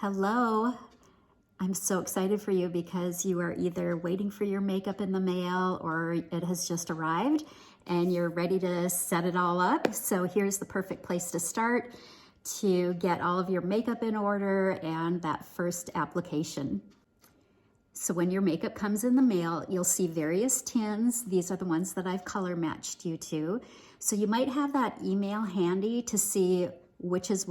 Hello. I'm so excited for you because you are either waiting for your makeup in the mail or it has just arrived and you're ready to set it all up. So here's the perfect place to start to get all of your makeup in order and that first application. So when your makeup comes in the mail, you'll see various tins. These are the ones that I've color matched you to. So you might have that email handy to see which is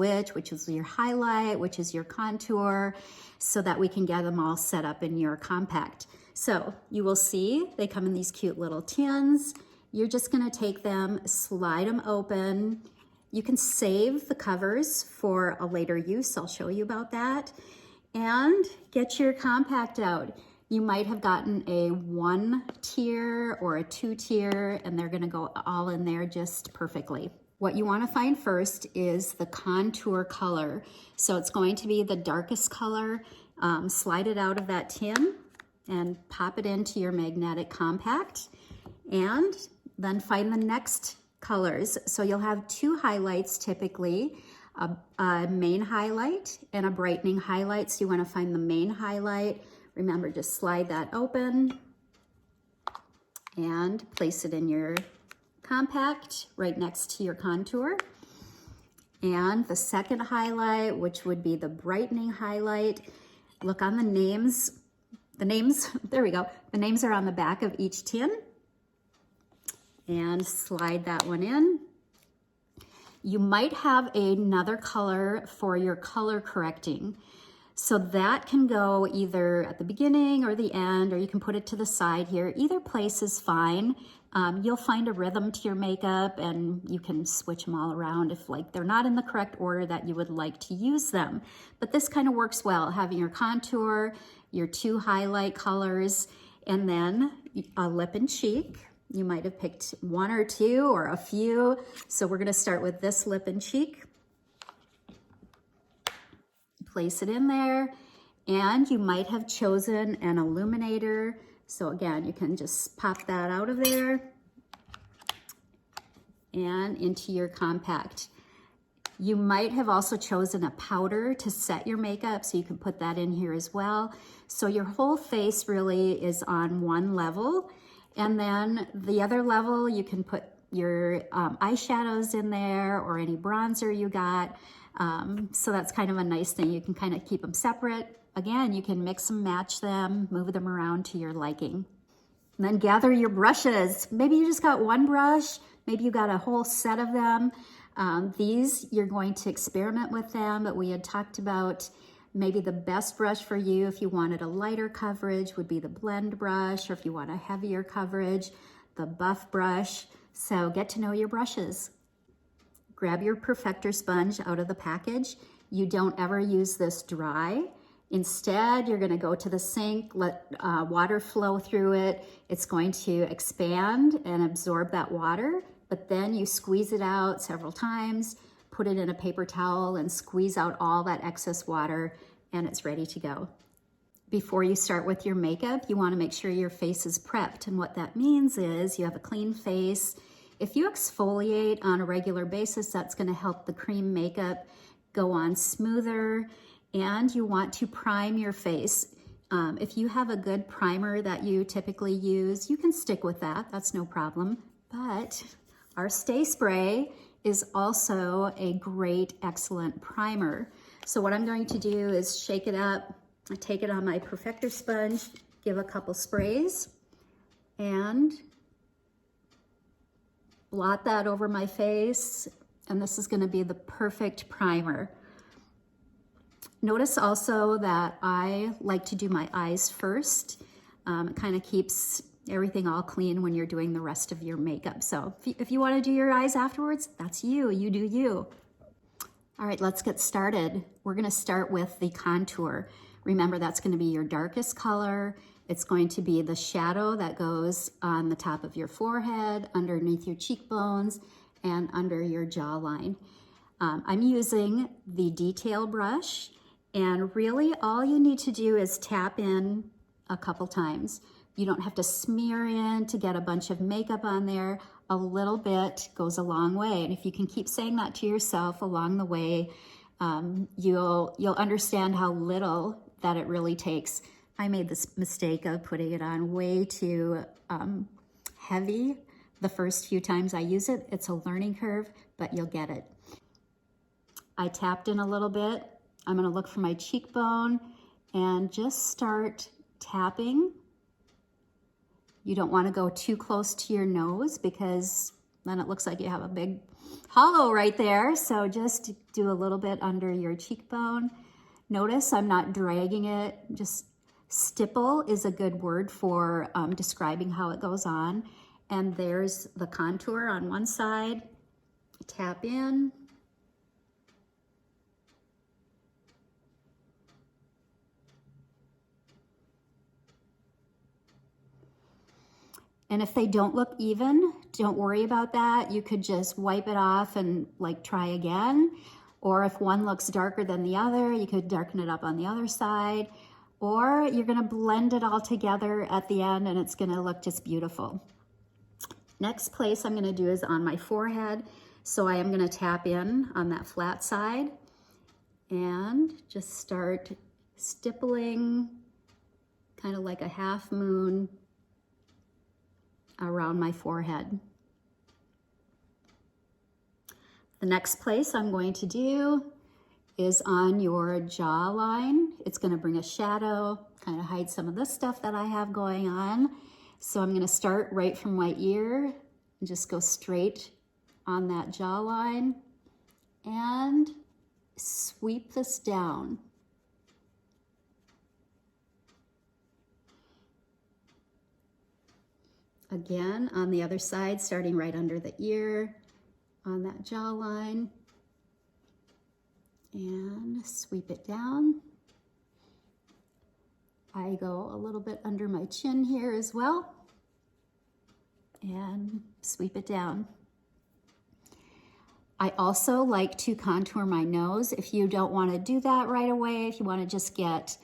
your highlight, which is your contour, so that we can get them all set up in your compact. So you will see they come in these cute little tins. You're just gonna take them, slide them open. You can save the covers for a later use. I'll show you about that. And get your compact out. You might have gotten a 1 tier or a 2 tier, and they're gonna go all in there just perfectly. What you wanna find first is the contour color. So it's going to be the darkest color. Slide it out of that tin and pop it into your magnetic compact, and then find the next colors. So you'll have 2 highlights typically, a main highlight and a brightening highlight. So you wanna find the main highlight. Remember, just slide that open and place it in your compact right next to your contour. And the second highlight, which would be the brightening highlight, look on the names. There we go. The names are on the back of each tin. And slide that one in. You might have another color for your color correcting. So that can go either at the beginning or the end, or you can put it to the side here. Either place is fine. You'll find a rhythm to your makeup and you can switch them all around if they're not in the correct order that you would like to use them. But this kind of works well, having your contour, your 2 highlight colors, and then a lip and cheek. You might have picked 1 or 2 or a few. So we're gonna start with this lip and cheek. Place it in there, and you might have chosen an illuminator. So again, you can just pop that out of there and into your compact. You might have also chosen a powder to set your makeup, so you can put that in here as well. So your whole face really is on one level, and then the other level, you can put your eyeshadows in there or any bronzer you got. So that's kind of a nice thing. You can kind of keep them separate. Again, you can mix and match them, move them around to your liking. And then gather your brushes. Maybe you just got 1 brush, maybe you got a whole set of them. These, you're going to experiment with them, but we had talked about maybe the best brush for you if you wanted a lighter coverage would be the blend brush, or if you want a heavier coverage, the buff brush. So get to know your brushes. Grab your perfector sponge out of the package. You don't ever use this dry. Instead, you're gonna go to the sink, let water flow through it. It's going to expand and absorb that water, but then you squeeze it out several times, put it in a paper towel and squeeze out all that excess water, and it's ready to go. Before you start with your makeup, you wanna make sure your face is prepped, and what that means is you have a clean face. If you exfoliate on a regular basis, that's gonna help the cream makeup go on smoother, and you want to prime your face. If you have a good primer that you typically use, you can stick with that, that's no problem. But our Stay Spray is also a great, excellent primer. So what I'm going to do is shake it up. I take it on my perfector sponge, give a couple sprays, and blot that over my face, and this is gonna be the perfect primer. Notice also that I like to do my eyes first. It kind of keeps everything all clean when you're doing the rest of your makeup. So if you wanna do your eyes afterwards, that's you do you. All right, let's get started. We're gonna start with the contour. Remember, that's gonna be your darkest color. It's going to be the shadow that goes on the top of your forehead, underneath your cheekbones, and under your jawline. I'm using the detail brush, and really all you need to do is tap in a couple times. You don't have to smear in to get a bunch of makeup on there. A little bit goes a long way, and if you can keep saying that to yourself along the way, you'll understand how little that it really takes. I made this mistake of putting it on way too heavy the first few times I use it. It's a learning curve, but you'll get it. I tapped in a little bit. I'm gonna look for my cheekbone and just start tapping. You don't wanna go too close to your nose because then it looks like you have a big hollow right there. So just do a little bit under your cheekbone. Notice I'm not dragging it. Just stipple is a good word for describing how it goes on. And there's the contour on one side. Tap in. And if they don't look even, don't worry about that. You could just wipe it off and like try again. Or if one looks darker than the other, you could darken it up on the other side. Or you're gonna blend it all together at the end and it's gonna look just beautiful. Next place I'm gonna do is on my forehead. So I am gonna tap in on that flat side and just start stippling kind of like a half moon around my forehead. The next place I'm going to do is on your jawline. It's gonna bring a shadow, kind of hide some of this stuff that I have going on. So I'm gonna start right from my ear and just go straight on that jawline and sweep this down. Again, on the other side, starting right under the ear, on that jawline, and sweep it down. I go a little bit under my chin here as well, and sweep it down. I also like to contour my nose. If you don't want to do that right away, if you want to just get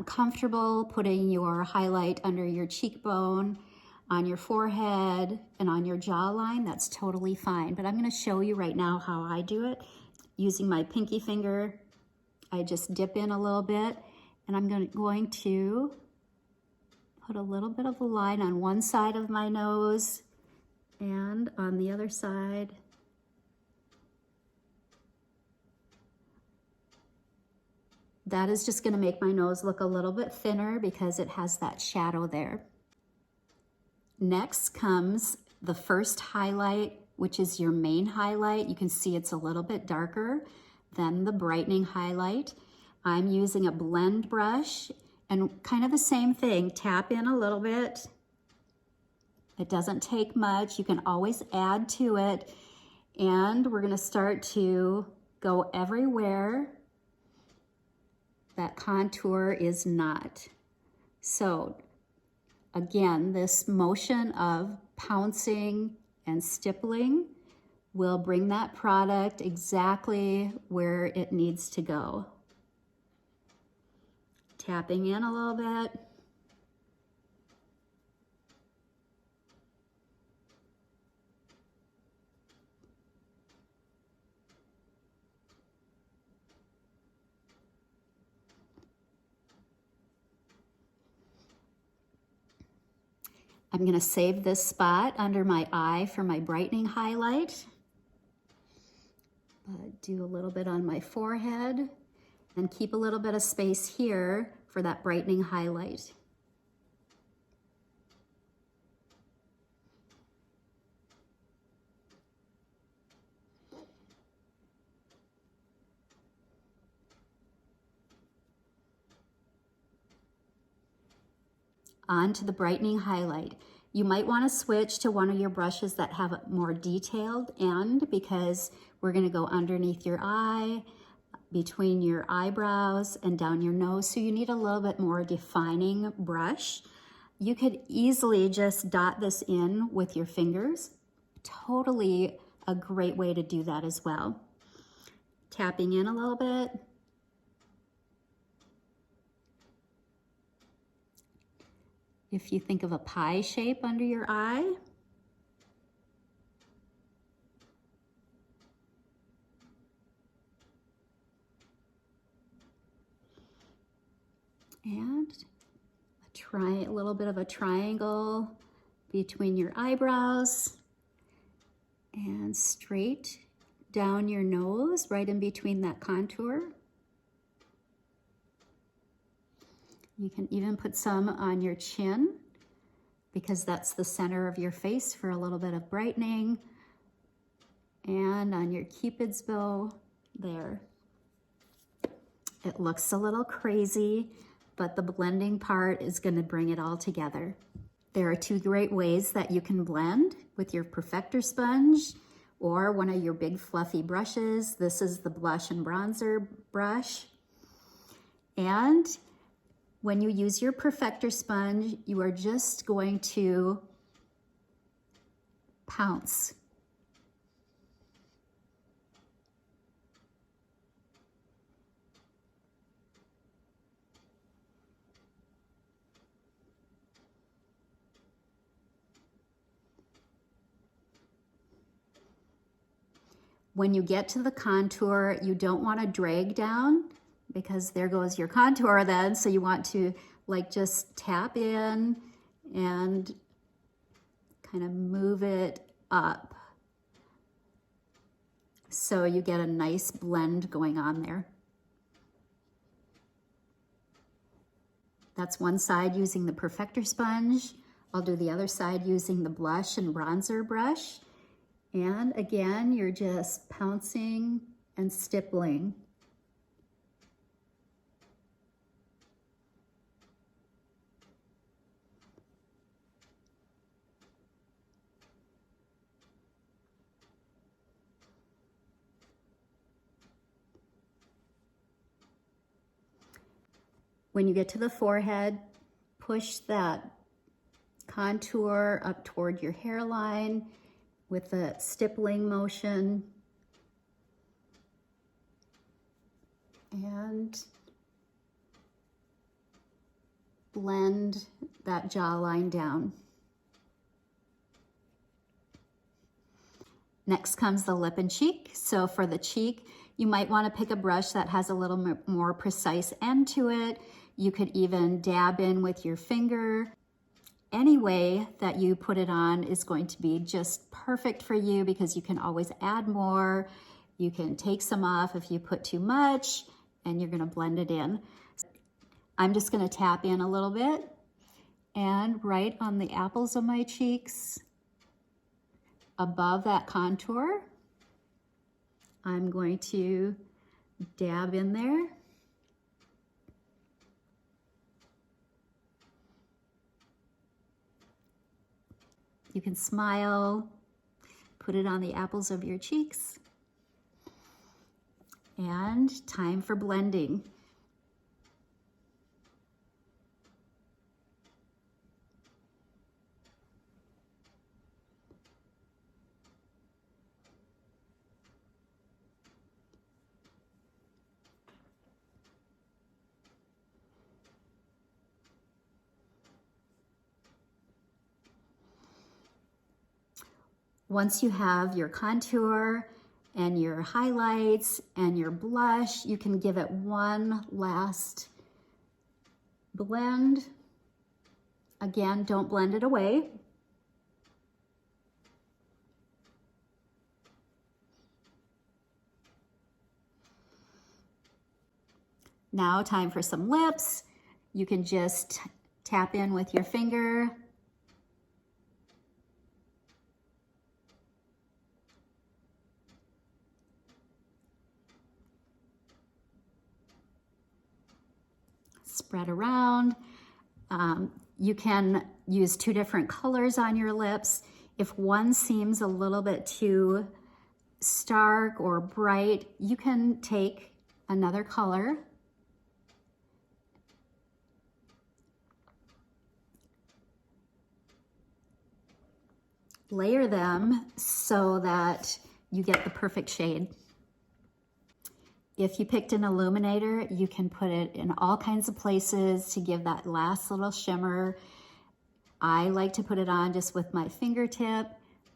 comfortable putting your highlight under your cheekbone, on your forehead, and on your jawline, that's totally fine. But I'm going to show you right now how I do it. Using my pinky finger, I just dip in a little bit, and I'm going to put a little bit of a line on one side of my nose and on the other side. That is just going to make my nose look a little bit thinner because it has that shadow there. Next comes the first highlight, which is your main highlight. You can see it's a little bit darker than the brightening highlight. I'm using a blend brush and kind of the same thing. Tap in a little bit. It doesn't take much. You can always add to it. And we're going to start to go everywhere that contour is not. So again, this motion of pouncing and stippling will bring that product exactly where it needs to go. Tapping in a little bit. I'm going to save this spot under my eye for my brightening highlight. Do a little bit on my forehead and keep a little bit of space here for that brightening highlight. On to the brightening highlight. You might want to switch to one of your brushes that have a more detailed end because we're going to go underneath your eye, between your eyebrows, and down your nose. So you need a little bit more defining brush. You could easily just dot this in with your fingers. Totally a great way to do that as well. Tapping in a little bit. If you think of a pie shape under your eye, And a little bit of a triangle between your eyebrows and straight down your nose, right in between that contour. You can even put some on your chin because that's the center of your face for a little bit of brightening. And on your Cupid's bow there. It looks a little crazy, but the blending part is going to bring it all together. There are two great ways that you can blend with your perfector sponge or one of your big fluffy brushes. This is the blush and bronzer brush. And when you use your perfector sponge, you are just going to pounce. When you get to the contour, you don't want to drag down because there goes your contour then. So you want to like just tap in and kind of move it up. So you get a nice blend going on there. That's one side using the perfector sponge. I'll do the other side using the blush and bronzer brush. And again, you're just pouncing and stippling. When you get to the forehead, push that contour up toward your hairline with the stippling motion. And blend that jawline down. Next comes the lip and cheek. So for the cheek, you might want to pick a brush that has a little more precise end to it. You could even dab in with your finger. Any way that you put it on is going to be just perfect for you because you can always add more. You can take some off if you put too much, and you're going to blend it in. I'm just going to tap in a little bit, and right on the apples of my cheeks, above that contour, I'm going to dab in there. You can smile, put it on the apples of your cheeks, and time for blending. Once you have your contour and your highlights and your blush, you can give it one last blend. Again, don't blend it away. Now time for some lips. You can just tap in with your finger. Spread around. You can use two different colors on your lips. If one seems a little bit too stark or bright, you can take another color. Layer them so that you get the perfect shade. If you picked an illuminator, you can put it in all kinds of places to give that last little shimmer. I like to put it on just with my fingertip,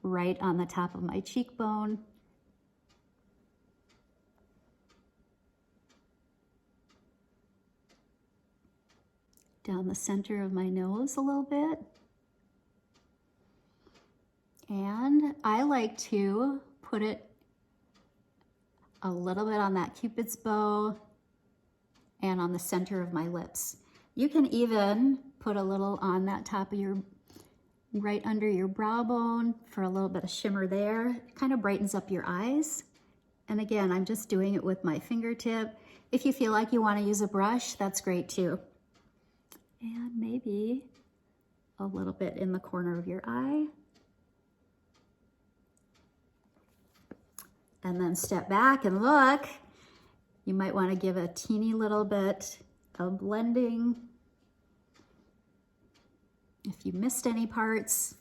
right on the top of my cheekbone. down the center of my nose a little bit. And I like to put it a little bit on that Cupid's bow and on the center of my lips. You can even put a little on that top of your, right under your brow bone for a little bit of shimmer there. It kind of brightens up your eyes. And again, I'm just doing it with my fingertip. If you feel like you want to use a brush, that's great too. And maybe a little bit in the corner of your eye. And then step back and look. You might want to give a teeny little bit of blending. If you missed any parts,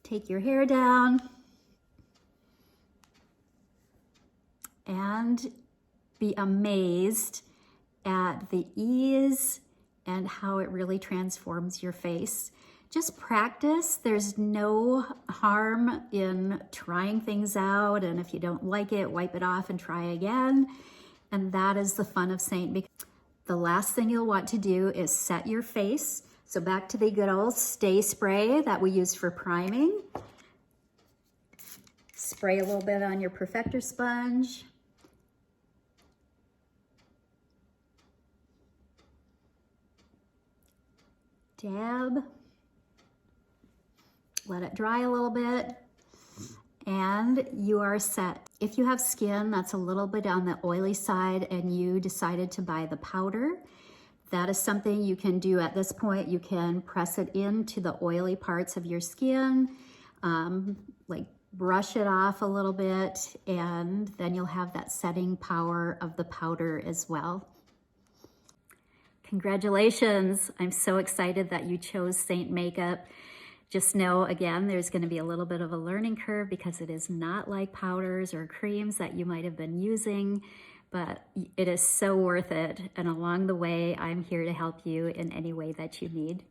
take your hair down and be amazed at the ease and how it really transforms your face. Just practice. There's no harm in trying things out, and if you don't like it, wipe it off and try again. And that is the fun of Seint. The last thing you'll want to do is set your face. So back to the good old Stay Spray that we used for priming. Spray a little bit on your perfector sponge. Dab. Let it dry a little bit, and you are set. If you have skin that's a little bit on the oily side and you decided to buy the powder, that is something you can do at this point. You can press it into the oily parts of your skin, like brush it off a little bit, and then you'll have that setting power of the powder as well. Congratulations. I'm so excited that you chose Seint makeup. Just know, again, there's going to be a little bit of a learning curve because it is not like powders or creams that you might have been using, but it is so worth it. And along the way, I'm here to help you in any way that you need.